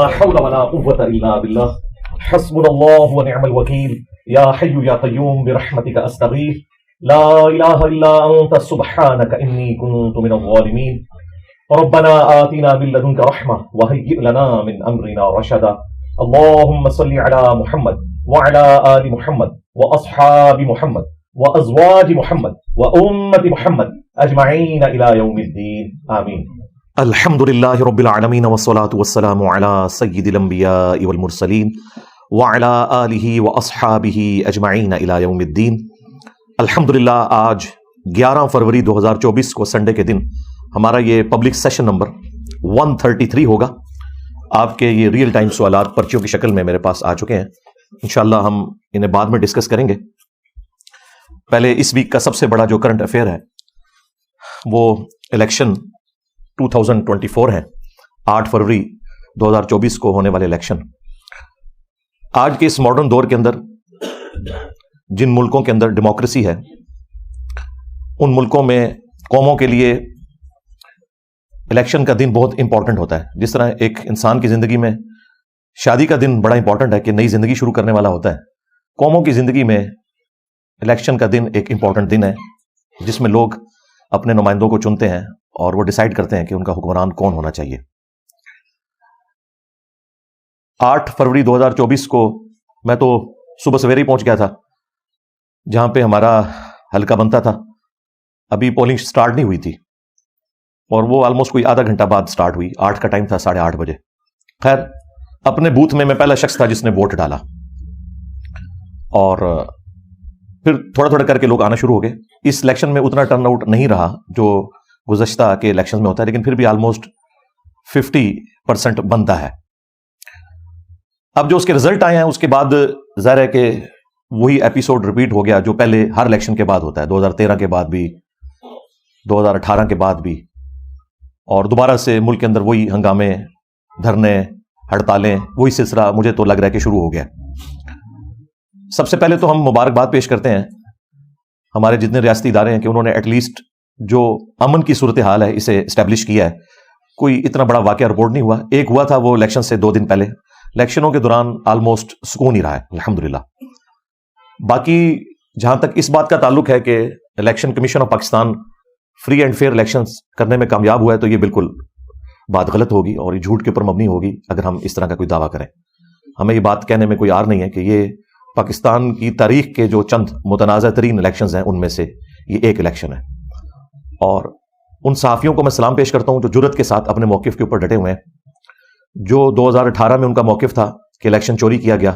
حول ولا قوة إلا بالله حسبنا الله ونعم الوكيل يا حي يا قيوم برحمتك أستغيث لا إله إلا أنت سبحانك إني كنت من الظالمين ربنا آتنا من لدنك رحمة وهيئ لنا من أمرنا رشدا اللهم صل على محمد وعلى آل محمد وأصحاب محمد وأزواج محمد وأمة محمد أجمعين إلى يوم الدين آمين. الحمد للہ رب العالمین والصلاة والسلام علی سید الانبیاء والمرسلین وعلی آلہ واصحابہ اجمعین الی یوم الدین. الحمدللہ آج 11 فروری 2024 کو سنڈے کے دن ہمارا یہ پبلک سیشن نمبر 133 ہوگا. آپ کے یہ ریئل ٹائم سوالات پرچیوں کی شکل میں میرے پاس آ چکے ہیں. انشاءاللہ ہم انہیں بعد میں ڈسکس کریں گے. پہلے اس ویک کا سب سے بڑا جو کرنٹ افیئر ہے وہ الیکشن 2024 ہے. 8 فروری 2024 کو ہونے والے الیکشن. آج کے اس ماڈرن دور کے اندر جن ملکوں کے اندر ڈیموکریسی ہے ان ملکوں میں قوموں کے لیے الیکشن کا دن بہت امپورٹنٹ ہوتا ہے. جس طرح ایک انسان کی زندگی میں شادی کا دن بڑا امپورٹنٹ ہے کہ نئی زندگی شروع کرنے والا ہوتا ہے، قوموں کی زندگی میں الیکشن کا دن ایک امپورٹنٹ دن ہے جس میں لوگ اپنے نمائندوں کو چنتے ہیں اور وہ ڈیسائیڈ کرتے ہیں کہ ان کا حکمران کون ہونا چاہیے. 8 فروری 2024 کو میں تو صبح سویرے ہی پہنچ گیا تھا جہاں پہ ہمارا حلقہ بنتا تھا. ابھی پولنگ سٹارٹ نہیں ہوئی تھی اور وہ آلموسٹ کوئی آدھا گھنٹہ بعد سٹارٹ ہوئی. 8 کا ٹائم تھا، 8:30 بجے. خیر اپنے بوتھ میں پہلا شخص تھا جس نے ووٹ ڈالا اور پھر تھوڑا تھوڑا کر کے لوگ آنا شروع ہو گئے. اس الیکشن میں اتنا ٹرن آؤٹ نہیں رہا جو گزشتہ کے الیکشن میں ہوتا ہے، لیکن پھر بھی آلموسٹ 50% بنتا ہے. اب جو اس کے رزلٹ آئے ہیں اس کے بعد ظاہر ہے کہ وہی ایپیسوڈ ریپیٹ ہو گیا جو پہلے ہر الیکشن کے بعد ہوتا ہے، 2013 کے بعد بھی، 2018 کے بعد بھی، اور دوبارہ سے ملک کے اندر وہی ہنگامے، دھرنے، ہڑتالیں، وہی سلسلہ مجھے تو لگ رہا ہے کہ شروع ہو گیا. سب سے پہلے تو ہم مبارکباد پیش کرتے ہیں ہمارے جتنے ریاستی ادارے ہیں کہ انہوں نے ایٹ لیسٹ جو امن کی صورتحال ہے اسے اسٹیبلش کیا ہے. کوئی اتنا بڑا واقعہ رپورٹ نہیں ہوا. ایک ہوا تھا وہ الیکشن سے 2 دن پہلے. الیکشنوں کے دوران آلموسٹ سکون ہی رہا ہے الحمدللہ. باقی جہاں تک اس بات کا تعلق ہے کہ Election Commission of Pakistan free and fair elections کرنے میں کامیاب ہوا ہے تو یہ بالکل بات غلط ہوگی اور یہ جھوٹ کے اوپر مبنی ہوگی اگر ہم اس طرح کا کوئی دعویٰ کریں. ہمیں یہ بات کہنے میں کوئی عار نہیں ہے کہ یہ پاکستان کی تاریخ کے جو چند متنازع ترین الیکشنز ہیں ان میں سے یہ ایک الیکشن ہے. اور ان صحافیوں کو میں سلام پیش کرتا ہوں جو جرأت کے ساتھ اپنے موقف کے اوپر ڈٹے ہوئے ہیں. جو 2018 میں ان کا موقف تھا کہ الیکشن چوری کیا گیا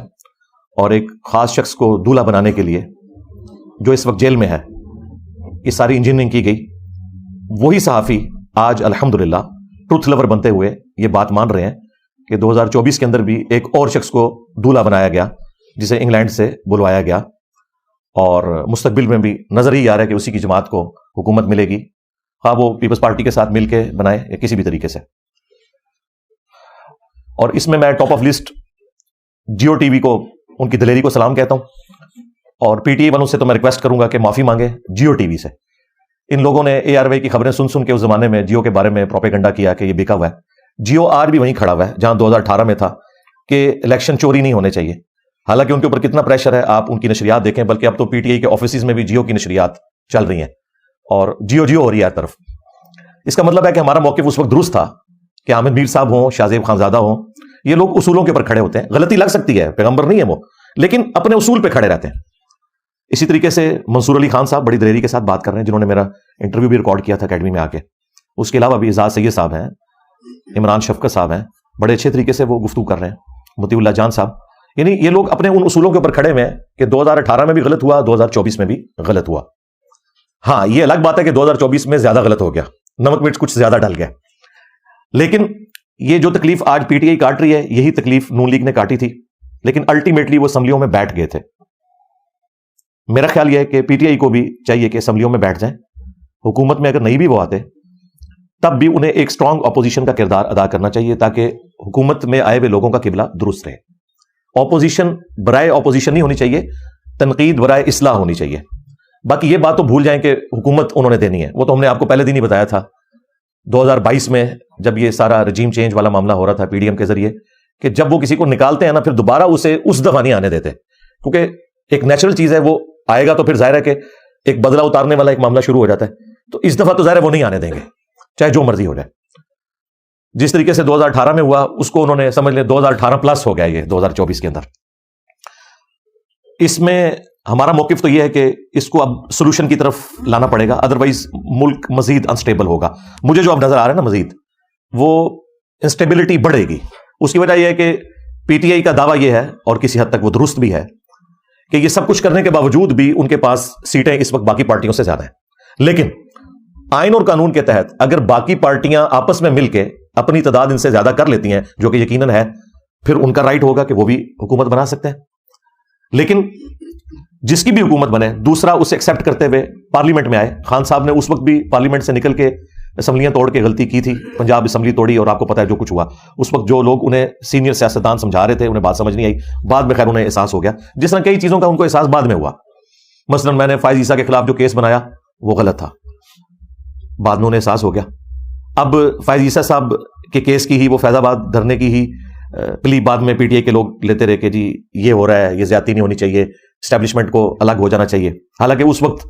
اور ایک خاص شخص کو دولہا بنانے کے لیے جو اس وقت جیل میں ہے یہ ساری انجینئرنگ کی گئی، وہی صحافی آج الحمدللہ ٹروتھ لور بنتے ہوئے یہ بات مان رہے ہیں کہ 2024 کے اندر بھی ایک اور شخص کو دولہا بنایا گیا جسے انگلینڈ سے بلوایا گیا، اور مستقبل میں بھی نظر ہی آ رہا ہے کہ اسی کی جماعت کو حکومت ملے گی، خواہ وہ پیپلز پارٹی کے ساتھ مل کے بنائے یا کسی بھی طریقے سے. اور اس میں top of list Geo TV وی کو ان کی دلیری کو سلام کہتا ہوں، اور پی ٹی آئی والوں سے تو میں ریکویسٹ کروں گا کہ معافی مانگے جیو ٹی وی سے. ان لوگوں نے اے آر وائی کی خبریں سن کے اس زمانے میں جیو کے بارے میں پروپیگنڈا کیا کہ یہ بکا ہوا ہے. جیو آج بھی وہیں کھڑا ہوا ہے جہاں 2018 میں تھا کہ الیکشن چوری نہیں ہونے چاہیے. حالانکہ ان کے اوپر کتنا پریشر ہے آپ ان کی نشریات دیکھیں، بلکہ اب تو پی ٹی آئی کے آفیسز میں بھی جیو کی نشریات چل رہی ہیں اور جیو ہو رہی ہے ہر طرف. اس کا مطلب ہے کہ ہمارا موقف اس وقت درست تھا کہ عامر میر صاحب ہوں، شاہ زیب خانزادہ ہوں، یہ لوگ اصولوں کے اوپر کھڑے ہوتے ہیں. غلطی لگ سکتی ہے، پیغمبر نہیں ہے وہ، لیکن اپنے اصول پہ کھڑے رہتے ہیں. اسی طریقے سے منصور علی خان صاحب بڑی دلیری کے ساتھ بات کر رہے ہیں جنہوں نے میرا انٹرویو بھی ریکارڈ کیا تھا اکیڈمی میں آ کے. اس کے علاوہ بھی اعزاز سید صاحب ہیں، عمران شفقت صاحب ہیں، بڑے اچھے طریقے سے وہ گفتگو کر رہے ہیں. مطیع اللہ جان صاحب، یعنی یہ لوگ اپنے ان اصولوں کے اوپر کھڑے ہوئے ہیں کہ 2018 میں بھی غلط ہوا، 2024 میں بھی غلط ہوا. ہاں یہ الگ بات ہے کہ 2024 میں زیادہ غلط ہو گیا، نمک مرچ کچھ زیادہ ڈل گیا. لیکن یہ جو تکلیف آج پی ٹی آئی کاٹ رہی ہے یہی تکلیف نون لیگ نے کاٹی تھی، لیکن الٹیمیٹلی وہ اسمبلیوں میں بیٹھ گئے تھے. میرا خیال یہ ہے کہ پی ٹی آئی کو بھی چاہیے کہ اسمبلیوں میں بیٹھ جائیں. حکومت میں اگر نہیں بھی وہ آتے تب بھی انہیں ایک اسٹرانگ اپوزیشن کا کردار ادا کرنا چاہیے تاکہ حکومت میں آئے ہوئے لوگوں کا قبلہ درست رہے. اپوزیشن برائے اپوزیشن نہیں ہونی چاہیے، تنقید برائے اصلاح ہونی چاہیے. باقی یہ بات تو بھول جائیں کہ حکومت انہوں نے دینی ہے، وہ تو ہم نے آپ کو پہلے دن ہی بتایا تھا 2022 میں جب یہ سارا رجیم چینج والا معاملہ ہو رہا تھا پی ڈی ایم کے ذریعے کہ جب وہ کسی کو نکالتے ہیں نا پھر دوبارہ اسے اس دفعہ نہیں آنے دیتے, کیونکہ ایک نیچرل چیز ہے, وہ آئے گا تو پھر ظاہر ہے کہ ایک بدلہ اتارنے والا ایک معاملہ شروع ہو جاتا ہے. تو اس دفعہ تو ظاہر ہے وہ نہیں آنے دیں گے چاہے جو مرضی ہو جائے. جس طریقے سے 2018 میں ہوا اس کو انہوں نے سمجھ لیں 2018 پلس ہو گیا یہ 2024 کے اندر. اس میں ہمارا موقف تو یہ ہے کہ اس کو اب سولوشن کی طرف لانا پڑے گا, ادروائز ملک مزید انسٹیبل ہوگا. مجھے جو اب نظر آ رہا ہے نا مزید وہ انسٹیبلٹی بڑھے گی. اس کی وجہ یہ ہے کہ پی ٹی آئی کا دعویٰ یہ ہے, اور کسی حد تک وہ درست بھی ہے, کہ یہ سب کچھ کرنے کے باوجود بھی ان کے پاس سیٹیں اس وقت باقی پارٹیوں سے زیادہ ہیں. لیکن آئین اور قانون کے تحت اگر باقی پارٹیاں آپس میں مل کے اپنی تعداد ان سے زیادہ کر لیتی ہیں, جو کہ یقیناً ہے, پھر ان کا رائٹ ہوگا کہ وہ بھی حکومت بنا سکتے ہیں. لیکن جس کی بھی حکومت بنے دوسرا اسے ایکسیپٹ کرتے ہوئے پارلیمنٹ میں آئے. خان صاحب نے اس وقت بھی پارلیمنٹ سے نکل کے اسمبلیاں توڑ کے غلطی کی تھی, پنجاب اسمبلی توڑی, اور آپ کو پتا ہے جو کچھ ہوا. اس وقت جو لوگ انہیں سینئر سیاستدان سمجھا رہے تھے انہیں بات سمجھ نہیں آئی, بعد میں خیر انہیں احساس ہو گیا. جس طرح کئی چیزوں کا ان کو احساس بعد میں ہوا. مثلا میں نے فائز عیسیٰ کے خلاف جو کیس بنایا وہ غلط تھا, بعد میں انہیں احساس ہو گیا. اب فائز عیسیٰ صاحب کے کیس کی ہی, وہ فیض آباد دھرنے کی ہی پلی بعد میں پی ٹی آئی کے لوگ لیتے رہے کہ جی یہ ہو رہا ہے, یہ زیادتی نہیں ہونی چاہیے, اسٹیبلشمنٹ کو الگ ہو جانا چاہیے. حالانکہ اس وقت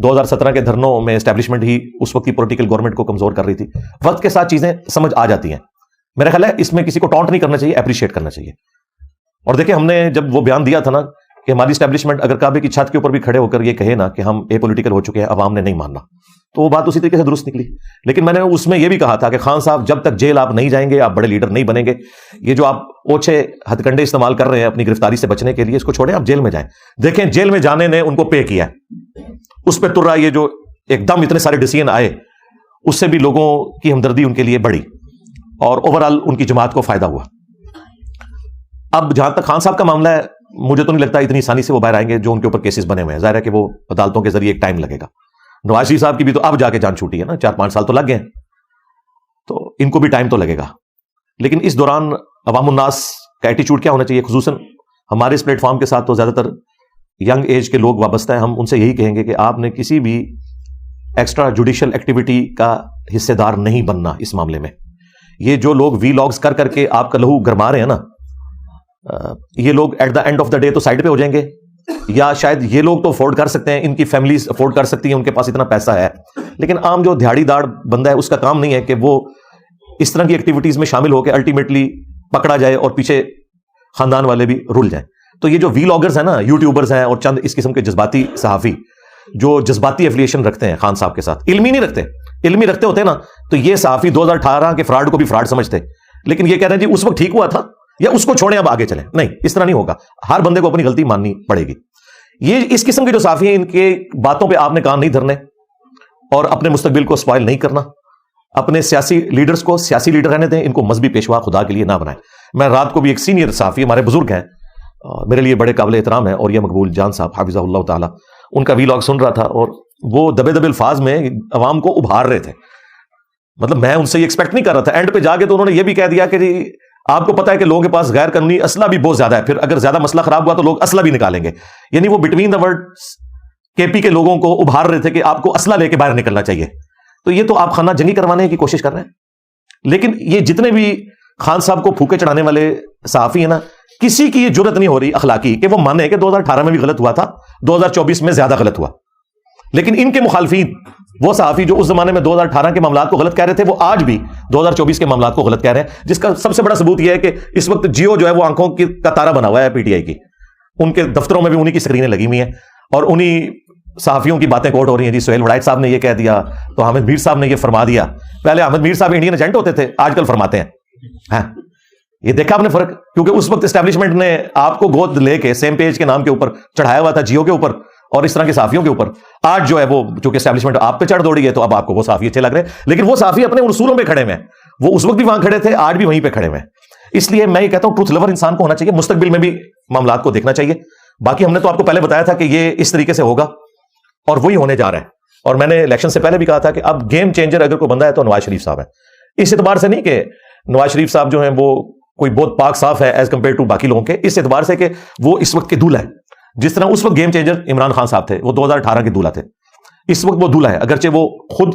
2017 کے دھرنوں میں اسٹیبلشمنٹ ہی اس وقت کی پولیٹیکل گورنمنٹ کو کمزور کر رہی تھی. وقت کے ساتھ چیزیں سمجھ آ جاتی ہیں. میرا خیال ہے اس میں کسی کو ٹانٹ نہیں کرنا چاہیے, اپریشیٹ کرنا چاہیے. اور دیکھیں ہم نے جب وہ بیان دیا تھا نا کہ ہماری اسٹیبلشمنٹ اگر کعبے کی چھت کے اوپر بھی کھڑے ہو کر یہ کہے نا کہ ہم اے پولیٹیکل ہو چکے ہیں, عوام نے نہیں ماننا, تو وہ بات اسی طریقے سے درست نکلی. لیکن میں نے اس میں یہ بھی کہا تھا کہ خان صاحب جب تک جیل آپ نہیں جائیں گے آپ بڑے لیڈر نہیں بنیں گے. یہ جو آپ اوچھے ہتھ کنڈے استعمال کر رہے ہیں اپنی گرفتاری سے بچنے کے لیے, اس کو چھوڑیں, آپ جیل میں جائیں. دیکھیں جیل میں جانے نے ان کو پے کیا, اس پہ تر رہا. یہ جو ایک دم اتنے سارے ڈیسیژن آئے اس سے بھی لوگوں کی ہمدردی ان کے لیے بڑھی, اور اوور آل ان کی جماعت کو فائدہ ہوا. اب جہاں تک خان صاحب کا معاملہ ہے, مجھے تو نہیں لگتا اتنی آسانی سے وہ باہر آئیں گے. جو ان کے اوپر کیسز بنے ہوئے ہیں, ظاہر ہے کہ وہ عدالتوں کے ذریعے ایک ٹائم لگے گا. نواز شریف صاحب کی بھی تو اب جا کے جان چھوٹی ہے نا, 4-5 سال تو لگ گئے, تو ان کو بھی ٹائم تو لگے گا. لیکن اس دوران عوام الناس کا ایٹیچیوڈ کیا ہونا چاہیے؟ خصوصاً ہمارے اس پلیٹ فارم کے ساتھ تو زیادہ تر ینگ ایج کے لوگ وابستہ ہیں. ہم ان سے یہی کہیں گے کہ آپ نے کسی بھی ایکسٹرا جوڈیشل ایکٹیویٹی کا حصے دار نہیں بننا اس معاملے میں. یہ جو لوگ وی لاگز کر کر کے آپ کا لہو گرما رہے ہیں نا, یہ لوگ at the end of the day تو سائڈ پہ ہو جائیں گے, یا شاید یہ لوگ تو افورڈ کر سکتے ہیں, ان کی فیملیز افورڈ کر سکتی ہیں, ان کے پاس اتنا پیسہ ہے. لیکن عام جو دیہڑی داڑ بندہ ہے اس کا کام نہیں ہے کہ وہ اس طرح کی ایکٹیویٹیز میں شامل ہو کے الٹیمیٹلی پکڑا جائے اور پیچھے خاندان والے بھی رول جائیں. تو یہ جو وی لاگرز ہیں نا, یوٹیوبرز ہیں, اور چند اس قسم کے جذباتی صحافی جو جذباتی ایفیلیشن رکھتے ہیں خان صاحب کے ساتھ, علمی نہیں رکھتے. علمی رکھتے ہوتے نا تو یہ صحافی 2018 کے فراڈ کو بھی فراڈ سمجھتے. لیکن یہ کہہ رہے ہیں جی اس وقت ٹھیک ہوا تھا, یا اس کو چھوڑیں اب آگے چلیں. نہیں, اس طرح نہیں ہوگا. ہر بندے کو اپنی غلطی ماننی پڑے گی. یہ اس قسم کے جو صحافی ہیں ان کے باتوں پہ آپ نے کان نہیں دھرنے, اور اپنے مستقبل کو اسپائل نہیں کرنا. اپنے سیاسی لیڈرز کو سیاسی لیڈر رہنے دیں, ان کو مذہبی پیشوا خدا کے لیے نہ بنائیں. میں رات کو بھی ایک سینئر صحافی, ہمارے بزرگ ہیں, میرے لیے بڑے قابل احترام ہیں, اور یہ مقبول جان صاحب حافظہ اللہ تعالی, ان کا وی لاگ سن رہا تھا, اور وہ دبے دبے الفاظ میں عوام کو ابھار رہے تھے. مطلب میں ان سے یہ ایکسپیکٹ نہیں کر رہا تھا. اینڈ پہ جا کے تو انہوں نے یہ بھی کہہ دیا کہ جی آپ کو پتا ہے کہ لوگوں کے پاس غیر قانونی اسلحہ بھی بہت زیادہ ہے, پھر اگر زیادہ مسئلہ خراب ہوا تو لوگ اسلحہ بھی نکالیں گے. یعنی وہ بٹوین دا ورڈ کے پی کے لوگوں کو ابھار رہے تھے کہ آپ کو اسلحہ لے کے باہر نکلنا چاہیے. تو یہ تو آپ خانہ جنگی کروانے کی کوشش کر رہے ہیں. لیکن یہ جتنے بھی خان صاحب کو پھوکے چڑھانے والے صحافی ہیں نا, کسی کی یہ جرت نہیں ہو رہی اخلاقی کہ وہ مانے کہ 2018 میں بھی غلط ہوا تھا, 2024 میں زیادہ غلط ہوا. لیکن ان کے مخالفین, وہ صحافی جو اس زمانے میں 2018 کے معاملات کو غلط کہہ رہے تھے, وہ آج بھی 2024 کے معاملات کو غلط کہہ رہے ہیں. جس کا سب سے بڑا ثبوت یہ ہے کہ اس وقت جیو جو ہے وہ آنکھوں کا تارا بنا ہوا ہے پی ٹی آئی کی. ان کے دفتروں میں بھی انہی کی اسکرینیں لگی ہوئی ہیں, اور انہی صحافیوں کی باتیں کوٹ ہو رہی ہیں. جی سہیل وڑائچ صاحب نے یہ کہہ دیا, تو حامد میر صاحب نے یہ فرما دیا. پہلے حامد میر صاحب انڈین ایجنٹ ہوتے تھے, آج کل فرماتے ہیں. ہاں, یہ دیکھا آپ نے فرق, کیونکہ اس وقت اسٹیبلشمنٹ نے آپ کو گود لے کے سیم پیج کے نام کے اوپر چڑھایا ہوا تھا, جیو کے اوپر اور اس طرح کے صحافیوں کے اوپر. آج جو ہے وہ چونکہ اسٹیبلشمنٹ آپ پہ چڑھ دوڑی ہے, تو اب آپ کو وہ صحافی اچھے لگ رہے ہیں. لیکن وہ صحافی اپنے اصولوں پہ کھڑے ہوئے ہیں, وہ اس وقت بھی وہاں کھڑے تھے, آج بھی وہیں پہ کھڑے ہوئے ہیں. اس لیے میں یہ کہتا ہوں ٹروتھ لور انسان کو ہونا چاہیے, مستقبل میں بھی معاملات کو دیکھنا چاہیے. باقی ہم نے تو آپ کو پہلے بتایا تھا کہ یہ اس طریقے سے ہوگا, اور وہی ہونے جا رہا ہے. اور میں نے الیکشن سے پہلے بھی کہا تھا کہ اب گیم چینجر اگر کوئی بندہ ہے تو نواز شریف صاحب ہے. اس اعتبار سے نہیں کہ نواز شریف صاحب جو ہیں وہ کوئی بہت پاک صاف ہے ایز کمپیئر ٹو باقی لوگوں کے, اس اعتبار سے کہ وہ اس وقت کے دولہا ہے. جس طرح اس وقت گیم چینجر عمران خان صاحب تھے, وہ 2018 کے دولہا تھے, اس وقت وہ دولہا ہے. اگرچہ وہ خود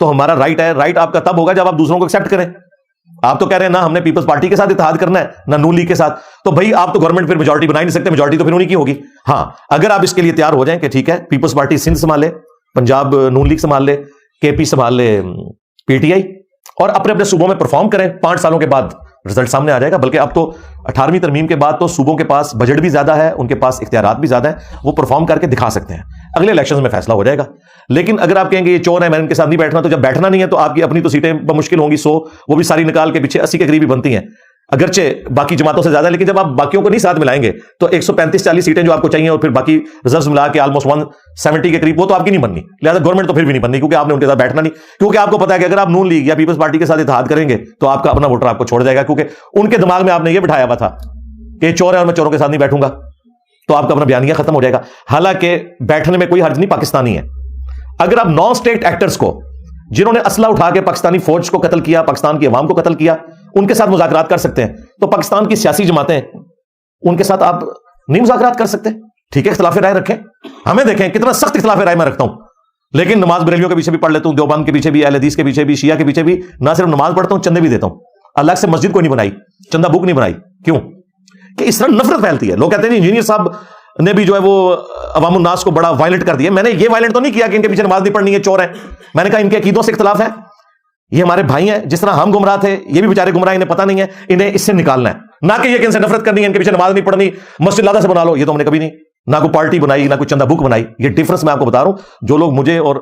تو ہمارا رائٹ ہے. رائٹ آپ کا تب ہوگا جب آپ دوسروں کو ایکسپٹ کریں. آپ تو کہہ رہے ہیں نا ہم نے پیپلز پارٹی کے ساتھ اتحاد کرنا ہے نہ نون لیگ کے ساتھ, تو بھائی آپ تو گورنمنٹ پھر میجورٹی بنا ہی نہیں سکتے, میجورٹی تو پھر انہیں کی ہوگی. ہاں اگر آپ اس کے لیے تیار ہو جائیں کہ ٹھیک ہے پیپلز پارٹی سندھ سنبھالے, پنجاب نون لیگ سنبھال لے, کے پی سنبھال لے پی ٹی آئی, اور اپنے اپنے صوبوں میں پرفارم کریں, 5 سالوں کے بعد رزلٹ سامنے آ جائے گا. بلکہ اب تو 18ویں ترمیم کے بعد تو صوبوں کے پاس بجٹ بھی زیادہ ہے, ان کے پاس اختیارات بھی زیادہ ہیں, وہ پرفارم کر کے دکھا سکتے ہیں. اگلے الیکشنز میں فیصلہ ہو جائے گا. لیکن اگر آپ کہیں گے یہ چور ہے میں ان کے ساتھ نہیں بیٹھنا, تو جب بیٹھنا نہیں ہے تو آپ کی اپنی تو سیٹیں بمشکل ہوں گی 100, وہ بھی ساری نکال کے پیچھے 80 کے قریب ہی بنتی ہیں, اگرچہ باقی جماعتوں سے زیادہ. لیکن جب آپ باقیوں کو نہیں ساتھ ملائیں گے تو 135-40 سیٹیں جو آپ کو چاہیے اور پھر باقی ریزروز ملا کے آلموسٹ 170 کے قریب, وہ تو آپ کی نہیں بننی. لہٰذا گورنمنٹ تو پھر بھی نہیں بننی, کیونکہ آپ نے ان کے ساتھ بیٹھنا نہیں. کیونکہ آپ کو پتا ہے کہ اگر آپ نون لیگ یا پیپلز پارٹی کے ساتھ اتحاد کریں گے تو آپ کا اپنا ووٹر آپ کو چھوڑ جائے گا, کیونکہ ان کے دماغ میں آپ نے یہ بٹھایا ہوا تھا کہ چور ہے اور میں چوروں کے ساتھ نہیں بیٹھوں گا, تو آپ کا اپنا بیانیہ ختم ہو جائے گا. حالانکہ بیٹھنے میں کوئی حرج نہیں, پاکستانی ہے. اگر آپ نان اسٹیٹ ایکٹرز کو, جنہوں نے اسلحہ اٹھا کے پاکستانی فوج کو قتل کیا, پاکستان کی عوام کو قتل کیا, ان کے ساتھ مذاکرات کر سکتے ہیں, تو پاکستان کی سیاسی جماعتیں ان کے ساتھ آپ نہیں مذاکرات کر سکتے. ٹھیک ہے اختلاف رائے رکھیں, ہمیں دیکھیں کتنا سخت اختلاف رائے میں رکھتا ہوں, لیکن نماز بریلیوں کے پیچھے بھی پڑھ لیتا ہوں, دیوبند کے پیچھے بھی, اہل حدیث کے پیچھے بھی, شیعہ کے پیچھے بھی, نہ صرف نماز پڑھتا ہوں چندے بھی دیتا ہوں. الگ سے مسجد کو نہیں بنائی, چندہ بک نہیں بنائی. کیوں کہ اس طرح نفرت پھیلتی ہے. لوگ کہتے ہیں انجینئر صاحب نے بھی جو ہے وہ عوام الناس کو بڑا وائلنٹ کر دیا. میں نے یہ وائلنٹ تو نہیں کیا کہ ان کے پیچھے نماز نہیں پڑھنی ہے, چور ہیں. میں نے کہا ان کے عقیدوں سے اختلاف ہے, یہ ہمارے بھائی ہیں, جس طرح ہم گمراہ تھے یہ بھی بیچارے گمراہ, انہیں پتہ نہیں ہے, انہیں اس سے نکالنا ہے. نہ کہ یہ کہ ان سے نفرت کرنی ہے, ان کے پیچھے نماز نہیں پڑھنی, مسجد لادہ سے بنا لو, یہ تو ہم نے کبھی نہیں. نہ کوئی پارٹی بنائی, نہ کوئی چندہ بک بنائی. یہ ڈفرنس میں آپ کو بتا رہا ہوں. جو لوگ مجھے اور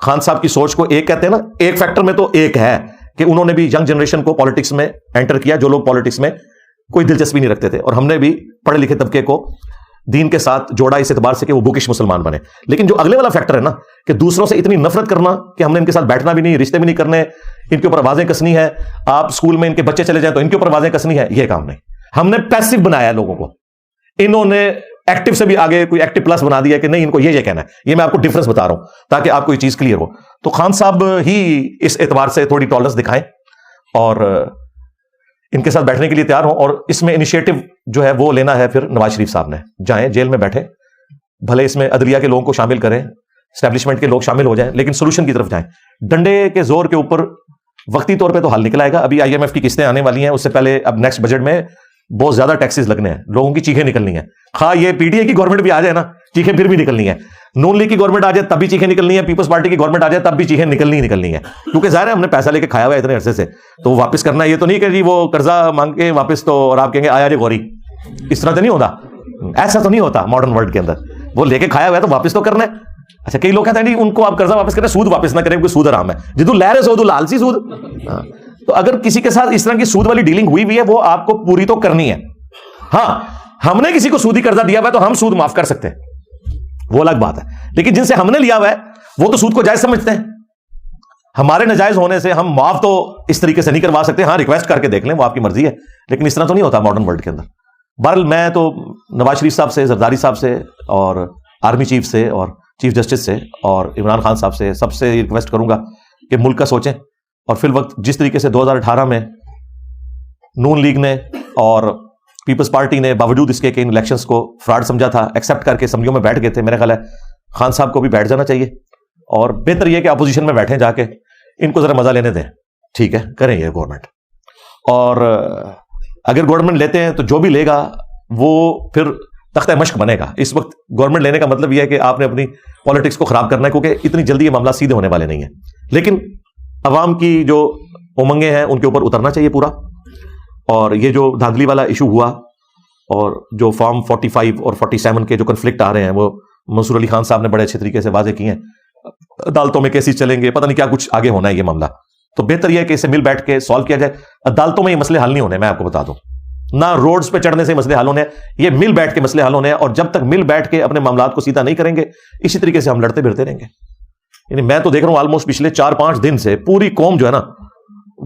خان صاحب کی سوچ کو ایک کہتے ہیں نا, ایک فیکٹر میں تو ایک ہے کہ انہوں نے بھی ینگ جنریشن کو پالیٹکس میں انٹر کیا, جو لوگ پالیٹکس میں کوئی دلچسپی نہیں رکھتے تھے, اور ہم نے بھی پڑھے لکھے طبقے کو دین کے ساتھ جوڑا اس اعتبار سے کہ وہ بکش مسلمان بنے. لیکن جو اگلے والا فیکٹر ہے نا کہ دوسروں سے اتنی نفرت کرنا کہ ہم نے ان کے ساتھ بیٹھنا بھی نہیں, رشتے بھی نہیں کرنے, ان کے اوپر آوازیں کسنی ہے, آپ اسکول میں ان کے بچے چلے جائیں تو ان کے اوپر آوازیں کسنی ہے, یہ کام نہیں. ہم نے پیسو بنایا لوگوں کو, انہوں نے ایکٹیو سے بھی آگے کوئی ایکٹیو پلس بنا دیا کہ نہیں ان کو یہ کہنا ہے. یہ میں آپ کو ڈفرنس بتا رہا ہوں تاکہ آپ کو یہ چیز کلیئر ہو. تو خان صاحب ہی اس اعتبار سے تھوڑی ٹالرنس دکھائیں اور ان کے ساتھ بیٹھنے کے لیے تیار ہوں, اور اس میں انیشیٹو جو ہے وہ لینا ہے پھر نواز شریف صاحب نے. جائیں جیل میں بیٹھے, بھلے اس میں عدلیہ کے لوگوں کو شامل کریں, اسٹیبلشمنٹ کے لوگ شامل ہو جائیں, لیکن سولوشن کی طرف جائیں. ڈنڈے کے زور کے اوپر وقتی طور پہ تو حل نکل آئے گا. ابھی آئی ایم ایف کی قسطیں آنے والی ہیں, اس سے پہلے اب نیکسٹ بجٹ میں بہت زیادہ ٹیکسز لگنے ہیں, لوگوں کی چیخیں نکلنی ہیں. خواہ یہ پی ٹی آئی کی گورنمنٹ بھی آ جائے نا, چیخیں پھر بھی نکلنی ہیں. نون لیگ کی گورنمنٹ آ جائے تب بھی چیخیں نکلنی ہے, پیپلز پارٹی کی گورنمنٹ آ جائے تب بھی چیخیں نکلنی ہے. کیونکہ ظاہر ہے ہم نے پیسہ لے کے کھایا ہوا ہے اتنے عرصے سے, تو وہ واپس کرنا. یہ تو نہیں کہ جی وہ قرضہ مانگ کے واپس, تو اور آپ کہیں گے آیا جی غوری, اس طرح تو نہیں ہوتا. ایسا تو نہیں ہوتا ماڈرن ورلڈ کے اندر. وہ لے کے کھایا ہوا ہے تو واپس تو کرنا ہے. اچھا کئی لوگ کہتے ہیں ان کو آپ قرضہ واپس کریں, سود واپس نہ کریں کیونکہ سود حرام ہے. جدو لہر سود لالسی سود. تو اگر کسی کے ساتھ اس طرح کی سود والی ڈیلنگ ہوئی ہے وہ آپ کو پوری تو کرنی ہے. ہاں ہم نے کسی کو سودی قرضہ دیا ہوا ہے تو ہم سود معاف کر سکتے ہیں, وہ الگ بات ہے. لیکن جن سے ہم نے لیا ہوا ہے وہ تو سود کو جائز سمجھتے ہیں. ہمارے ناجائز ہونے سے ہم معاف تو اس طریقے سے نہیں کروا سکتے. ہاں ریکویسٹ کر کے دیکھ لیں, وہ آپ کی مرضی ہے, لیکن اس طرح تو نہیں ہوتا ماڈرن ورلڈ کے اندر. بہرحال میں تو نواز شریف صاحب سے, زرداری صاحب سے, اور آرمی چیف سے, اور چیف جسٹس سے, اور عمران خان صاحب سے, سب سے ریکویسٹ کروں گا کہ ملک کا سوچیں. اور فی الوقت جس طریقے سے 2018 میں نون لیگ نے اور پیپلز پارٹی نے باوجود اس کے کہ ان الیکشنز کو فراڈ سمجھا تھا, ایکسیپٹ کر کے اسمبلیوں میں بیٹھ گئے تھے, میرا خیال ہے خان صاحب کو بھی بیٹھ جانا چاہیے. اور بہتر یہ کہ اپوزیشن میں بیٹھیں جا کے, ان کو ذرا مزہ لینے دیں. ٹھیک ہے کریں یہ گورنمنٹ, اور اگر گورنمنٹ لیتے ہیں تو جو بھی لے گا وہ پھر تختہ مشق بنے گا. اس وقت گورنمنٹ لینے کا مطلب یہ ہے کہ آپ نے اپنی پالیٹکس کو خراب کرنا ہے, کیونکہ اتنی جلدی یہ معاملہ سیدھے ہونے والے نہیں ہیں. لیکن عوام کی جو امنگیں ہیں ان کے اوپر اترنا چاہیے پورا. اور یہ جو دھاندلی والا ایشو ہوا, اور جو فارم 45 اور 47 کے جو کنفلکٹ آ رہے ہیں, وہ منصور علی خان صاحب نے بڑے اچھے طریقے سے واضح کیے ہیں. عدالتوں میں کیسز چلیں گے, پتہ نہیں کیا کچھ آگے ہونا ہے یہ معاملہ. تو بہتر یہ ہے کہ اسے مل بیٹھ کے سالو کیا جائے. عدالتوں میں یہ مسئلے حل نہیں ہونے, میں آپ کو بتا دوں, نہ روڈز پہ چڑھنے سے مسئلے حل ہونے ہیں, یہ مل بیٹھ کے مسئلے حل ہونے ہیں. اور جب تک مل بیٹھ کے اپنے معاملات کو سیدھا نہیں کریں گے, اسی طریقے سے ہم لڑتے پھرتے رہیں گے. یعنی میں تو دیکھ رہا ہوں آلموسٹ پچھلے 4-5 دن سے پوری قوم جو ہے نا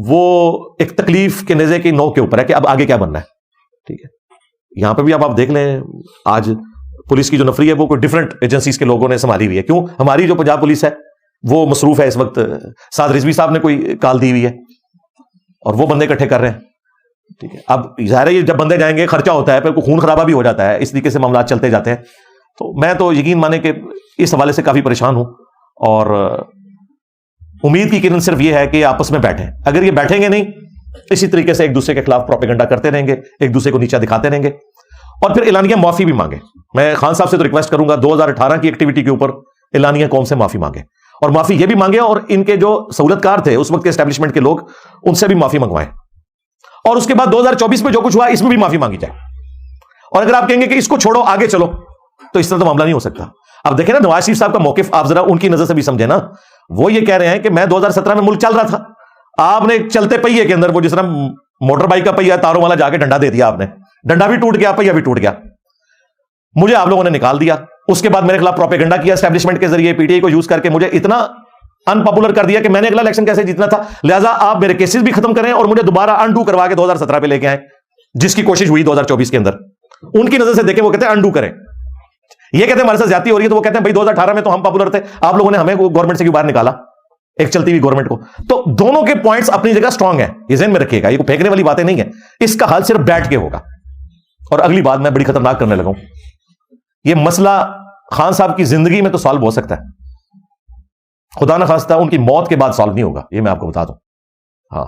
وہ ایک تکلیف کے نیزے کی نوک کے اوپر ہے کہ اب آگے کیا بننا ہے. ٹھیک ہے, یہاں پہ بھی آپ دیکھ لیں, آج پولیس کی جو نفری ہے وہ کوئی ڈفرنٹ ایجنسیز کے لوگوں نے سنبھالی ہوئی ہے. کیوں؟ ہماری جو پنجاب پولیس ہے وہ مصروف ہے اس وقت. سعد رضوی صاحب نے کوئی کال دی ہوئی ہے اور وہ بندے اکٹھے کر رہے ہیں. ٹھیک ہے, اب ظاہر ہے جب بندے جائیں گے خرچہ ہوتا ہے, پھر کوئی خون خرابہ بھی ہو جاتا ہے, اس طریقے سے معاملات چلتے جاتے ہیں. تو میں تو یقین مانے کہ اس حوالے سے کافی پریشان ہوں. اور امید کی کرن صرف یہ ہے کہ آپس میں بیٹھیں. اگر یہ بیٹھیں گے نہیں, اسی طریقے سے ایک دوسرے کے خلاف پروپیگنڈا کرتے رہیں گے, ایک دوسرے کو نیچا دکھاتے رہیں گے, اور پھر اعلانیہ معافی بھی مانگے. میں خان صاحب سے تو ریکویسٹ کروں گا 2018 کی ایکٹیویٹی کے اوپر اعلانیہ قوم سے معافی مانگے, اور معافی یہ بھی مانگے اور ان کے جو سہولت کار تھے اس وقت کے اسٹیبلشمنٹ کے لوگ, ان سے بھی معافی منگوائیں, اور اس کے بعد 2024 میں جو کچھ ہوا اس میں بھی معافی مانگی جائے. اور اگر آپ کہیں گے کہ اس کو چھوڑو آگے چلو, تو اس طرح تو معاملہ نہیں ہو سکتا. اب دیکھیں نا نواز شریف صاحب کا موقف آپ ذرا ان کی نظر سے بھی سمجھیں نا. وہ یہ کہہ رہے ہیں کہ میں 2017 میں ملک چل رہا تھا, آپ نے چلتے پہیے کے اندر وہ جس طرح موٹر بائک کا پہیا تاروں والا جا کے ڈنڈا دے دیا, آپ نے ڈنڈا بھی ٹوٹ گیا, پہیا بھی ٹوٹ گیا, مجھے آپ لوگوں نے نکال دیا. اس کے بعد میرے خلاف پروپیگنڈا کیا اسٹیبلشمنٹ کے ذریعے, پی ٹی آئی کو یوز کر کے مجھے اتنا ان پاپولر کر دیا کہ میں نے اگلا الیکشن کیسے جیتنا تھا. لہٰذا آپ میرے کیسز بھی ختم کریں اور مجھے دوبارہ انڈو کروا کے 2017 پہ لے کے آئیں, جس کی کوشش ہوئی 2024 کے اندر. ان کی نظر سے دیکھیں, وہ کہتے ہیں انڈو کریں. یہ کہتے ہیں ہمارے ساتھ زیادتی ہو رہی ہے, تو وہ کہتے ہیں بھائی 2018 میں تو ہم پاپولر تھے, آپ لوگوں نے ہمیں گورنمنٹ سے کیوں باہر نکالا, ایک چلتی ہوئی گورنمنٹ کو. تو دونوں کے پوائنٹس اپنی جگہ اسٹرانگ ہیں, یہ ذہن میں رکھیے گا, یہ کوئی پھینکنے والی باتیں نہیں ہیں. اس کا حل صرف بیٹھ کے ہوگا. اور اگلی بات میں بڑی خطرناک کرنے لگا ہوں, یہ مسئلہ خان صاحب کی زندگی میں تو سالو ہو سکتا ہے, خدا نہ خواستہ ان کی موت کے بعد سالو نہیں ہوگا, یہ میں آپ کو بتا دوں. ہاں,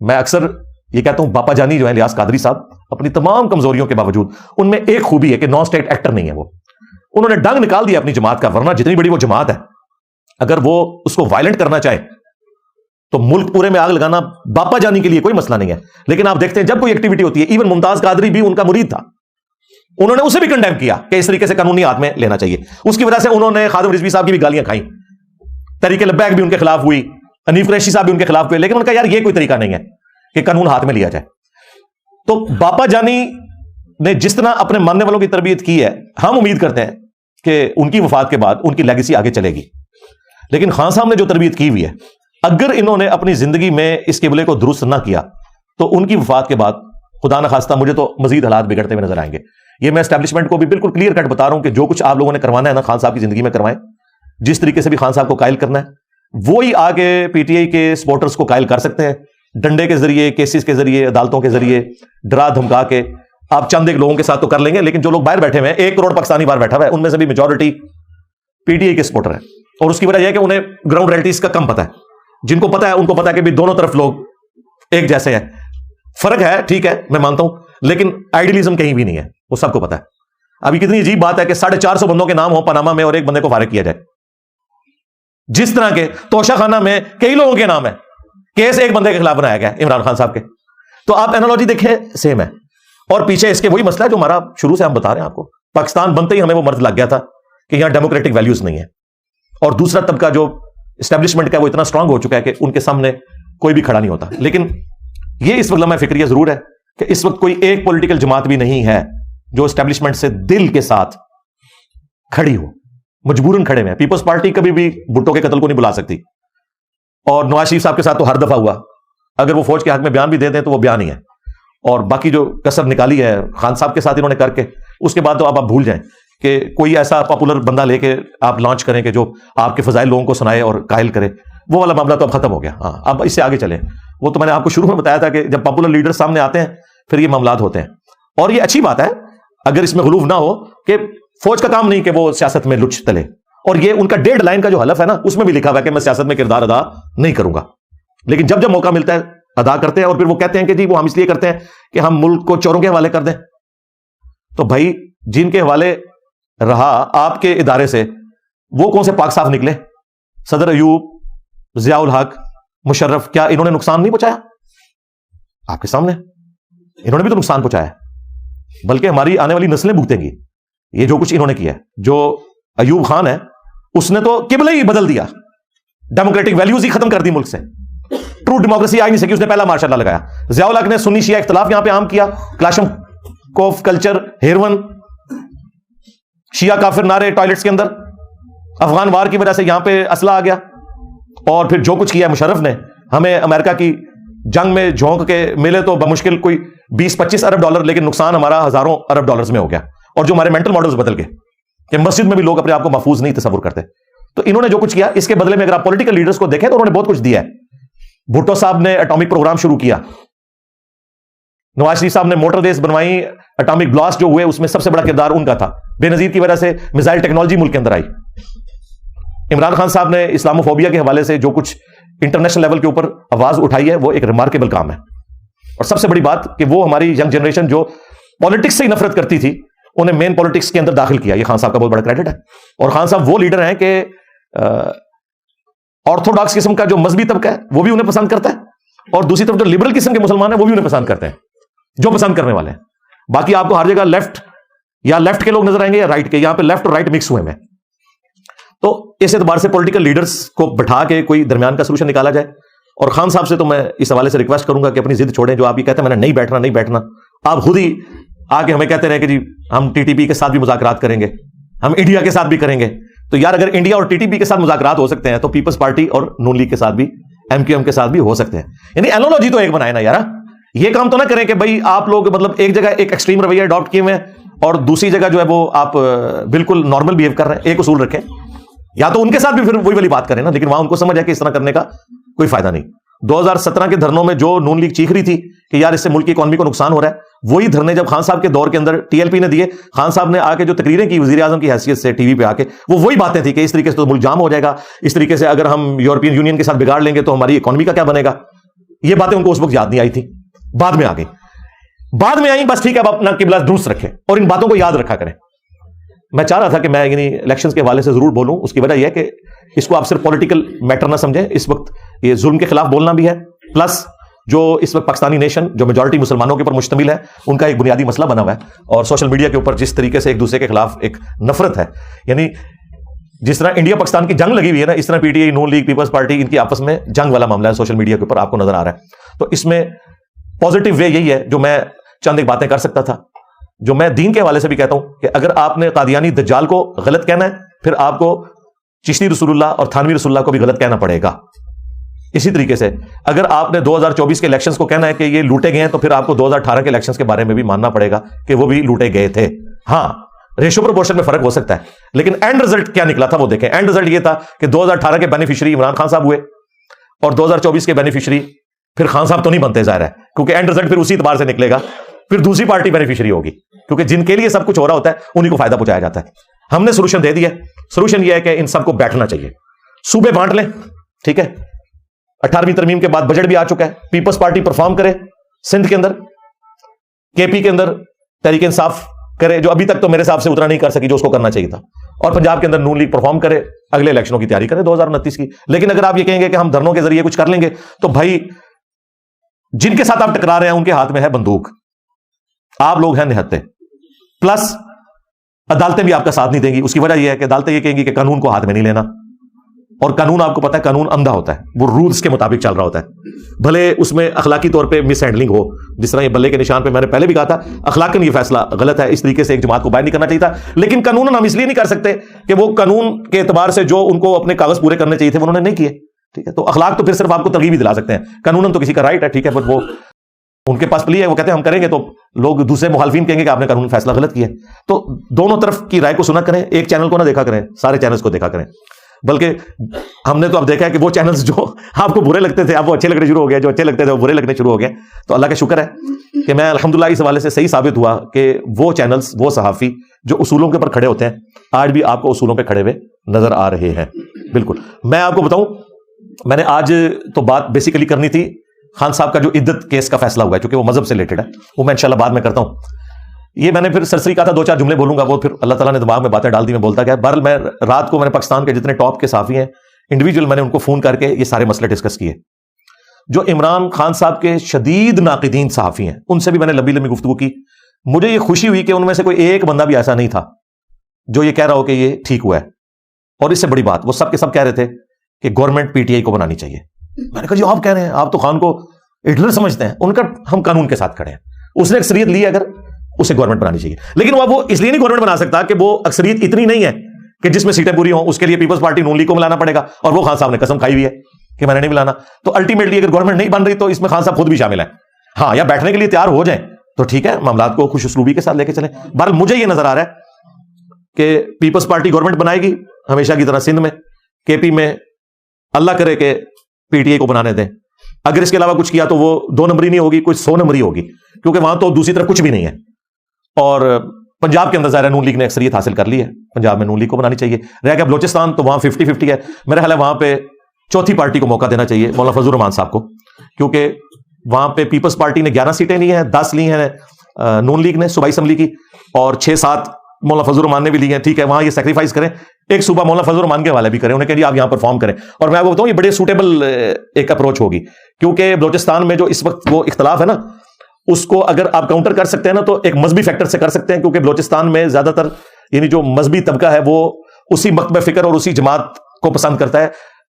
میں اکثر یہ کہتا ہوں, باپا جانی جو ہے الیاس قادری صاحب, اپنی تمام کمزوریوں کے باوجود ان میں ایک خوبی ہے کہ نان اسٹیٹ ایکٹر نہیں ہے. وہ انہوں نے ڈنگ نکال دیا اپنی جماعت کا, ورنہ جتنی بڑی وہ جماعت ہے, اگر وہ اس کو وائلنٹ کرنا چاہے تو ملک پورے میں آگ لگانا باپا جانی کے لیے کوئی مسئلہ نہیں ہے. لیکن آپ دیکھتے ہیں جب کوئی ایکٹیویٹی ہوتی ہے, ایون ممتاز قادری بھی ان کا مرید تھا, انہوں نے اسے بھی کنڈیم کیا کہ اس طریقے سے قانونی ہاتھ میں لینا چاہیے. اس کی وجہ سے انہوں نے خادم رضوی صاحب کی بھی گالیاں کھائیں, تحریک لبیک بھی ان کے خلاف ہوئی, حنیف قریشی صاحب بھی ان کے خلاف ہوئے, لیکن ان کا یار یہ کوئی طریقہ نہیں ہے کہ قانون ہاتھ میں لیا جائے. تو باپا جانی نے جس طرح اپنے ماننے والوں کی تربیت کی ہے, ہم امید کرتے ہیں کہ ان کی وفات کے بعد ان کی لیگیسی آگے چلے گی. لیکن خان صاحب نے جو تربیت کی ہوئی ہے, اگر انہوں نے اپنی زندگی میں اس قبلے کو درست نہ کیا تو ان کی وفات کے بعد خدا نہ خواستہ مجھے تو مزید حالات بگڑتے ہوئے نظر آئیں گے. یہ میں اسٹیبلشمنٹ کو بھی بالکل کلیئر کٹ بتا رہا ہوں کہ جو کچھ آپ لوگوں نے کروانا ہے نا خان صاحب کی زندگی میں کروائیں. جس طریقے سے بھی خان صاحب کو قائل کرنا ہے وہی آگے پی ٹی آئی کے سپورٹرز کو قائل کر سکتے ہیں, ڈنڈے کے ذریعے, کیسز کے ذریعے, عدالتوں کے ذریعے, ڈرا دھمکا کے. آپ چند ایک لوگوں کے ساتھ تو کر لیں گے, لیکن جو لوگ باہر بیٹھے ہوئے ہیں, 1 کروڑ پاکستانی باہر بیٹھا ہوا ہے, ان میں سے بھی میجورٹی پی ٹی آئی کے سپورٹر ہے. اور اس کی وجہ یہ ہے کہ انہیں گراؤنڈ ریئلٹیز کا کم پتہ ہے. جن کو پتہ ہے ان کو پتہ ہے کہ بھی دونوں طرف لوگ ایک جیسے ہیں. فرق ہے, ٹھیک ہے, میں مانتا ہوں, لیکن آئیڈیلزم کہیں بھی نہیں ہے, وہ سب کو پتہ ہے. ابھی کتنی عجیب بات ہے کہ 450 بندوں کے نام ہو پاناما میں اور ایک بندے کو فارغ کیا جائے. جس طرح کے توشہ خانہ میں کئی لوگوں کے نام ہے, کیس ایک بندے کے خلاف بنایا گیا عمران خان صاحب کے. تو آپ اینالوجی دیکھیں, سیم ہے. اور پیچھے اس کے وہی مسئلہ ہے جو ہمارا شروع سے ہم بتا رہے ہیں آپ کو, پاکستان بنتے ہی ہمیں وہ مرض لگ گیا تھا کہ یہاں ڈیموکریٹک ویلیوز نہیں ہے. اور دوسرا طبقہ جو اسٹیبلشمنٹ کا وہ اتنا اسٹرانگ ہو چکا ہے کہ ان کے سامنے کوئی بھی کھڑا نہیں ہوتا. لیکن یہ اس وقت لمحہ فکریہ ضرور ہے کہ اس وقت کوئی ایک پولیٹیکل جماعت بھی نہیں ہے جو اسٹیبلشمنٹ سے دل کے ساتھ کھڑی ہو. مجبوراً کھڑے میں. پیپلز پارٹی کبھی بھی بھٹو کے قتل کو نہیں بلا سکتی, اور نواز شریف صاحب کے ساتھ تو ہر دفعہ ہوا. اگر وہ فوج کے حق میں بیان بھی دے دیں تو وہ بیان ہی ہے. اور باقی جو کسر نکالی ہے خان صاحب کے ساتھ انہوں نے کر کے, اس کے بعد تو آپ بھول جائیں کہ کوئی ایسا پاپولر بندہ لے کے آپ لانچ کریں کہ جو آپ کے فضائل لوگوں کو سنائے اور قائل کرے. وہ والا معاملہ تو اب ختم ہو گیا. ہاں, اب اس سے آگے چلیں. وہ تو میں نے آپ کو شروع میں بتایا تھا کہ جب پاپولر لیڈر سامنے آتے ہیں پھر یہ معاملات ہوتے ہیں. اور یہ اچھی بات ہے اگر اس میں غلوف نہ ہو کہ فوج کا کام نہیں کہ وہ سیاست میں لچ تلے. اور یہ ان کا ڈیڈ لائن کا جو حلف ہے نا, اس میں بھی لکھا ہوا ہے کہ میں سیاست میں کردار ادا نہیں کروں گا. لیکن جب جب موقع ملتا ہے ادا کرتے ہیں. اور پھر وہ کہتے ہیں کہ جی وہ ہم اس لیے کرتے ہیں کہ ہم ملک کو چوروں کے حوالے کر دیں. تو بھائی جن کے حوالے رہا آپ کے ادارے سے, وہ کون سے پاک صاف نکلے؟ صدر ایوب, ضیاء الحق, مشرف, کیا انہوں نے نقصان نہیں پہنچایا؟ آپ کے سامنے انہوں نے بھی تو نقصان پہنچایا, بلکہ ہماری آنے والی نسلیں بھگتیں گی یہ جو کچھ انہوں نے کیا ہے. جو ایوب خان ہے اس نے تو قبلہ ہی بدل دیا, ڈیموکریٹک ویلیوز ہی ختم کر دی ملک سے. ٹرو ڈیموکریسی آ نہیں سکی, اس نے پہلا مارشاء اللہ لگایا. ضیاء الحق نے سنی شیعہ اختلاف یہاں پہ عام کیا, کلاشم کوف کلچر, ہیروئن, شیعہ کافر نعرے ٹوائلٹس کے اندر. افغان وار کی وجہ سے یہاں پہ اسلحہ آ گیا. اور پھر جو کچھ کیا مشرف نے, ہمیں امریکہ کی جنگ میں جھونک کے ملے تو بمشکل کوئی 20-25 ارب ڈالر, لیکن نقصان ہمارا ہزاروں ارب ڈالرز میں ہو گیا. اور جو ہمارے مینٹل ماڈلز بدل گئے کہ مسجد میں بھی لوگ اپنے آپ کو محفوظ نہیں تصور کرتے. تو انہوں نے جو کچھ کیا اس کے بدلے میں اگر آپ پولیٹیکل لیڈرز کو دیکھیں تو انہوں نے بہت کچھ دیا ہے. بھٹو صاحب نے اٹامک پروگرام شروع کیا, نواز شریف صاحب نے موٹر ویز بنوائی, اٹامک بلاسٹ جو ہوئے اس میں سب سے بڑا کردار ان کا تھا. بے نظیر کی وجہ سے میزائل ٹیکنالوجی ملک کے اندر آئی. عمران خان صاحب نے اسلاموفوبیا کے حوالے سے جو کچھ انٹرنیشنل لیول کے اوپر آواز اٹھائی ہے، وہ ایک ریمارکیبل کام ہے. اور سب سے بڑی بات کہ وہ ہماری ینگ جنریشن جو پالیٹکس سے ہی نفرت کرتی تھی انہیں مین پالیٹکس کے اندر داخل کیا. یہ خان صاحب کا بہت بڑا کریڈٹ ہے. اور خان صاحب وہ لیڈر ہیں کہ آرتھوڈاکس قسم کا جو مذہبی طبقہ ہے وہ بھی انہیں پسند کرتا ہے، اور دوسری طرف جو لبرل قسم کے مسلمان ہیں وہ بھی انہیں پسند کرتے ہیں، جو پسند کرنے والے ہیں. باقی آپ کو ہر جگہ لیفٹ کے لوگ نظر آئیں گے یا رائٹ کے. یہاں پہ لیفٹ اور رائٹ مکس ہوئے ہیں. تو اس اعتبار سے پولیٹیکل لیڈرز کو بٹھا کے کوئی درمیان کا سولوشن نکالا جائے. اور خان صاحب سے تو میں اس حوالے سے ریکویسٹ کروں گا کہ اپنی ضد چھوڑیں. جو آپ یہ کہتے ہیں میں نے نہیں بیٹھنا، آپ خود ہی آ کے ہمیں کہتے رہے کہ جی ہم ٹی ٹی پی کے ساتھ بھی مذاکرات کریں گے، ہم انڈیا کے ساتھ بھی کریں گے. تو یار اگر انڈیا اور ٹی ٹی پی کے ساتھ مذاکرات ہو سکتے ہیں تو پیپلز پارٹی اور نون لیگ کے ساتھ بھی، ایم کیو ایم کے ساتھ بھی ہو سکتے ہیں. یعنی اینالوجی تو ایک بنائے نا یار. یہ کام تو نہ کریں کہ بھائی آپ لوگ مطلب ایک جگہ ایک ایکسٹریم رویہ اڈاپٹ کیے ہوئے ہیں اور دوسری جگہ جو ہے وہ آپ بالکل نارمل بیہیو کر رہے ہیں. ایک اصول رکھیں، یا تو ان کے ساتھ بھی پھر وہی والی بات کریں نا، لیکن وہاں ان کو سمجھ ہے کہ اس طرح کرنے کا کوئی فائدہ نہیں. 2017 کے دھرنوں میں جو نون لیگ چیخ رہی تھی کہ یار اس سے ملک کی اکانومی کو نقصان ہو رہا ہے، وہی دھرنے جب خان صاحب کے دور کے اندر ٹی ایل پی نے دیے، خان صاحب نے آ کے جو تقریریں کی وزیر اعظم کی حیثیت سے ٹی وی پہ آ کے، وہ وہی باتیں تھی کہ اس طریقے سے تو ملک جام ہو جائے گا، اس طریقے سے اگر ہم یورپین یونین کے ساتھ بگاڑ لیں گے تو ہماری اکانومی کا کیا بنے گا. یہ باتیں ان کو اس وقت یاد نہیں آئی تھی، بعد میں آ گئی، بعد میں آئیں. بس ٹھیک ہے، اب اپنا قبلہ درست رکھیں اور ان باتوں کو یاد رکھا کریں. میں چاہ رہا تھا کہ میں یعنی الیکشنز کے حوالے سے ضرور بولوں. اس کی وجہ یہ ہے کہ اس کو آپ صرف پولیٹیکل میٹر نہ سمجھیں. اس وقت یہ ظلم کے خلاف بولنا بھی ہے، پلس جو اس وقت پاکستانی نیشن جو میجورٹی مسلمانوں کے اوپر مشتمل ہے ان کا ایک بنیادی مسئلہ بنا ہوا ہے. اور سوشل میڈیا کے اوپر جس طریقے سے ایک دوسرے کے خلاف ایک نفرت ہے، یعنی جس طرح انڈیا پاکستان کی جنگ لگی ہوئی ہے نا، اس طرح پی ٹی آئی، نون لیگ، پیپلز پارٹی، ان کی آپس میں جنگ والا معاملہ ہے سوشل میڈیا کے اوپر آپ کو نظر آ رہا ہے. تو اس میں پازیٹیو وے یہی ہے جو میں چند ایک باتیں کر سکتا تھا، جو میں دین کے حوالے سے بھی کہتا ہوں کہ اگر آپ نے قادیانی دجال کو غلط کہنا ہے پھر آپ کو چشتی رسول اللہ اور تھانوی رسول اللہ کو بھی غلط کہنا پڑے گا. اسی طریقے سے اگر آپ نے 2024 کے الیکشنز کو کہنا ہے کہ یہ لوٹے گئے ہیں تو پھر آپ کو 2018 کے الیکشنز کے بارے میں بھی ماننا پڑے گا کہ وہ بھی لوٹے گئے تھے. ہاں ریشو پروپورشن میں فرق ہو سکتا ہے، لیکن اینڈ رزلٹ کیا نکلا تھا وہ دیکھیں. اینڈ رزلٹ یہ تھا کہ 2018 کے بینیفیشری عمران خان صاحب ہوئے اور 2024 کے بینیفیشری پھر خان صاحب تو نہیں بنتے ظاہر ہے، کیونکہ اینڈ رزلٹ پھر اسی اعتبار سے نکلے گا، پھر دوسری پارٹی بینیفیشری ہوگی، کیونکہ جن کے لیے سب کچھ ہو رہا ہوتا ہے انہیں کو فائدہ پہنچایا جاتا ہے. ہم نے سولوشن دے دیا. سولوشن یہ ہے کہ ان سب کو بیٹھنا چاہیے، صوبے بانٹ لیں. ٹھیک ہے، 18ویں ترمیم کے بعد بجٹ بھی آ چکا ہے. پیپلز پارٹی پرفارم کرے سندھ کے اندر، کے پی کے اندر تحریک انصاف کرے جو ابھی تک تو میرے حساب سے اتنا نہیں کر سکی جو اس کو کرنا چاہیے تھا، اور پنجاب کے اندر نون لیگ پرفارم کرے، اگلے الیکشنوں کی تیاری کرے 2029 کی. لیکن اگر آپ یہ کہیں گے کہ ہم دھرنوں کے ذریعے کچھ کر لیں گے تو بھائی جن کے ساتھ آپ ٹکرا رہے ہیں ان کے ہاتھ میں ہے بندوق، آپ لوگ ہیں نہتے، پلس عدالتیں بھی آپ کا ساتھ نہیں دیں گی. اس کی وجہ یہ ہے کہ عدالتیں یہ کہیں گی کہ قانون کو ہاتھ میں نہیں لینا، اور قانون آپ کو پتا ہے قانون اندھا ہوتا ہے، وہ رولز کے مطابق چل رہا ہوتا ہے. بھلے اس میں اخلاقی طور پہ مس ہینڈلنگ ہو، جس طرح یہ بلے کے نشان پہ میں نے پہلے بھی کہا تھا اخلاقاً یہ فیصلہ غلط ہے، اس طریقے سے ایک جماعت کو باہر نہیں کرنا چاہیے تھا. لیکن قانون ہم اس لیے نہیں کر سکتے کہ وہ قانون کے اعتبار سے جو ان کو اپنے کاغذ پورے کرنے چاہیے تھے وہ انہوں نے نہیں کیے. ٹھیک ہے، تو اخلاق تو پھر صرف آپ کو ترغیب ہی دلا سکتے ہیں، قانون تو کسی کا رائٹ ہے. ٹھیک ہے، بٹ وہ ان کے پاس پلی ہے، وہ کہتے ہیں ہم کریں گے، تو لوگ دوسرے مخالفین کہیں گے کہ آپ نے قانون فیصلہ غلط کیا. تو دونوں طرف کی رائے کو سنا کریں، ایک چینل کو نہ دیکھا کریں، سارے چینلز کو دیکھا کریں. بلکہ ہم نے تو اب دیکھا ہے کہ وہ چینلز جو آپ کو برے لگتے تھے اب وہ اچھے لگنے شروع ہو گئے، جو اچھے لگتے تھے وہ برے لگنے شروع ہو گئے. تو اللہ کا شکر ہے کہ میں الحمدللہ اس حوالے سے صحیح ثابت ہوا کہ وہ چینلز، وہ صحافی جو اصولوں کے اوپر کھڑے ہوتے ہیں آج بھی آپ کو اصولوں پہ کھڑے ہوئے نظر آ رہے ہیں. بالکل. میں آپ کو بتاؤں، میں نے آج تو بات بیسیکلی کرنی تھی خان صاحب کا جو عدت کیس کا فیصلہ ہوا ہے، چونکہ وہ مذہب سے ریلیٹڈ ہے، وہ میں انشاءاللہ بعد میں کرتا ہوں. یہ میں نے پھر سرسری کہا تھا 2-4 جملے بولوں گا، وہ پھر اللہ تعالیٰ نے دماغ میں باتیں ڈال دی، میں بولتا گیا. بہرحال میں رات کو میں نے پاکستان کے جتنے ٹاپ کے صحافی ہیں انڈیویجول میں نے ان کو فون کر کے یہ سارے مسئلے ڈسکس کیے. جو عمران خان صاحب کے شدید ناقدین صحافی ہیں ان سے بھی میں نے لمبی گفتگو کی. مجھے یہ خوشی ہوئی کہ ان میں سے کوئی ایک بندہ بھی ایسا نہیں تھا جو یہ کہہ رہا ہو کہ یہ ٹھیک ہوا ہے. اور اس سے بڑی بات وہ سب کے سب کہہ رہے تھے کہ گورنمنٹ پی ٹی آئی کو بنانی چاہیے. میں نے کہا جی آپ کہہ رہے ہیں، آپ تو خان کو ہٹلر سمجھتے ہیں. ان کا ہم قانون کے ساتھ کھڑے ہیں، اس نے اکثریت لی، اگر اسے گورنمنٹ بنانی چاہیے. لیکن وہ اس لیے نہیں گورنمنٹ بنا سکتا کہ وہ اکثریت اتنی نہیں ہے کہ جس میں سیٹیں پوری ہوں. اس کے لیے پیپلز پارٹی نون لیگ کو ملانا پڑے گا، اور وہ خان صاحب نے قسم کھائی ہوئی ہے کہ میں نے نہیں ملانا. تو الٹیمیٹلی اگر گورنمنٹ نہیں بن رہی تو اس میں خان صاحب خود بھی شامل ہیں. ہاں، یا بیٹھنے کے لیے تیار ہو جائیں تو ٹھیک ہے، معاملات کو خوش اسلوبی کے ساتھ لے کے چلیں. بہرحال مجھے یہ نظر آ رہا ہے کہ پیپلز پارٹی گورنمنٹ بنائے گی ہمیشہ کی طرح سندھ میں، کے پی میں اللہ کرے کہ پی ٹی آئی کو بنانے دیں. اگر اس کے علاوہ کچھ کیا تو وہ 2 نمبری نہیں ہوگی، کوئی 100 نمبری ہوگی، کیونکہ وہاں تو دوسری طرف کچھ بھی نہیں ہے. اور پنجاب کے اندر ظاہر نون لیگ نے اکثریت حاصل کر لی ہے، پنجاب میں نون لیگ کو بنانی چاہیے. رہ گیا بلوچستان تو وہاں 50-50 ہے. میرا خیال ہے وہاں پہ چوتھی پارٹی کو موقع دینا چاہیے مولانا فضل الرحمان صاحب کو، کیونکہ وہاں پہ پیپلز پارٹی نے 11 سیٹیں لی ہیں، 10 لی ہیں نون لیگ نے صوبائی اسمبلی کی، اور 6-7 مولانا فضل الرحمان نے بھی لی ہیں. ٹھیک ہے، وہاں یہ سیکریفائز کریں، ایک صوبہ مولانا فضل الرحمان کے حوالے بھی کریں، انہیں کہیں آپ یہاں پرفارم کریں. اور میں آپ کو بتاؤں یہ بڑے سوٹیبل ایک اپروچ ہوگی، کیونکہ بلوچستان میں جو اس وقت وہ اختلاف ہے نا، اس کو اگر آپ کاؤنٹر کر سکتے ہیں نا تو ایک مذہبی فیکٹر سے کر سکتے ہیں، کیونکہ بلوچستان میں زیادہ تر یعنی جو مذہبی طبقہ ہے وہ اسی مکتب فکر اور اسی جماعت کو پسند کرتا ہے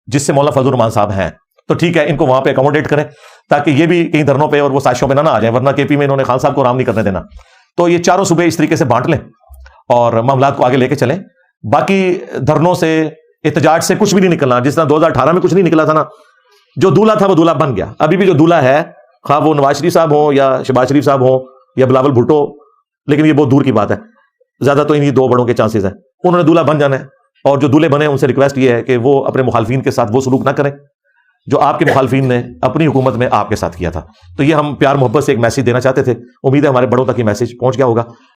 جس سے مولانا فضل الرحمان صاحب ہیں. تو ٹھیک ہے، ان کو وہاں پہ اکوموڈیٹ کریں تاکہ یہ بھی کہیں دھرنوں پہ اور وہ سازشوں پہ نہ آ جائیں، ورنہ کے پی میں انہوں نے خان صاحب کو آرام نہیں کرنے دینا. تو یہ چاروں صوبے اس طریقے سے بانٹ لیں اور معاملات کو آگے لے کے چلیں. باقی دھرنوں سے احتجاج سے کچھ بھی نہیں نکلنا، جس طرح 2018 میں کچھ نہیں نکلا تھا نا، جو دولہا تھا وہ دولہا بن گیا. ابھی بھی جو دولہا ہے، خواہ وہ نواز شریف صاحب ہوں یا شہباز شریف صاحب ہوں یا بلاول بھٹو، لیکن یہ بہت دور کی بات ہے، زیادہ تو انہی 2 بڑوں کے چانسز ہیں. انہوں نے دولہا بن جانا ہے، اور جو دولہے بنے ان سے ریکویسٹ یہ ہے کہ وہ اپنے مخالفین کے ساتھ وہ سلوک نہ کریں جو آپ کے مخالفین نے اپنی حکومت میں آپ کے ساتھ کیا تھا. تو یہ ہم پیار محبت سے ایک میسج دینا چاہتے تھے. امید ہے ہمارے بڑوں تک یہ میسج پہنچ گیا ہوگا.